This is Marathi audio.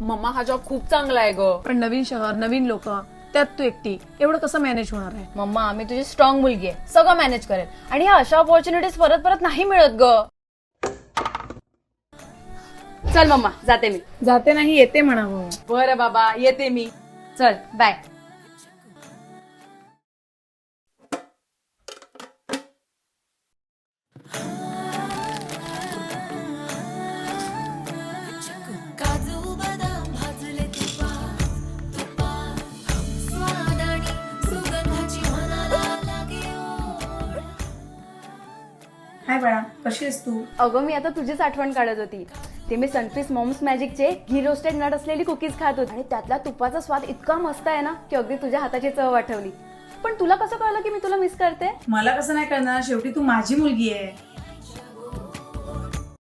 मम्मा हा जॉब खूप चांगला आहे ग. पण नवीन शहर, नवीन लोक, त्यात तू एकटी, एवढं कसं मॅनेज होणार आहे? मम्मा मी तुझी स्ट्रॉंग मुलगी आहे, सगळं मॅनेज करेल. आणि ह्या अशा ऑपॉर्च्युनिटीज परत परत नाही मिळत ग. चल मम्मा जाते मी. जाते नाही येते म्हणावं. बरं बाबा येते मी. चल बाय. काजू बदाम भाजले तुपात तुपात स्वाद आणि सुगंधाची मनाला लागे ओढ. हाय बाळा, कशी आहेस तू? अगं मी आता तुझीच आठवण काढत होती. ते मी सनफिस्ट मॉम्स मॅजिकचे घी रोस्टेड नट असलेली कुकीज खात होते आणि त्यातला तुपाचा स्वाद इतका मस्त आहे ना की अगदी तुझ्या हाताची चव आठवली. पण तुला कसं कळलं की मी तुला मिस करते? मला कसं नाही करणार, शेवटी तू माझी मुलगी आहे.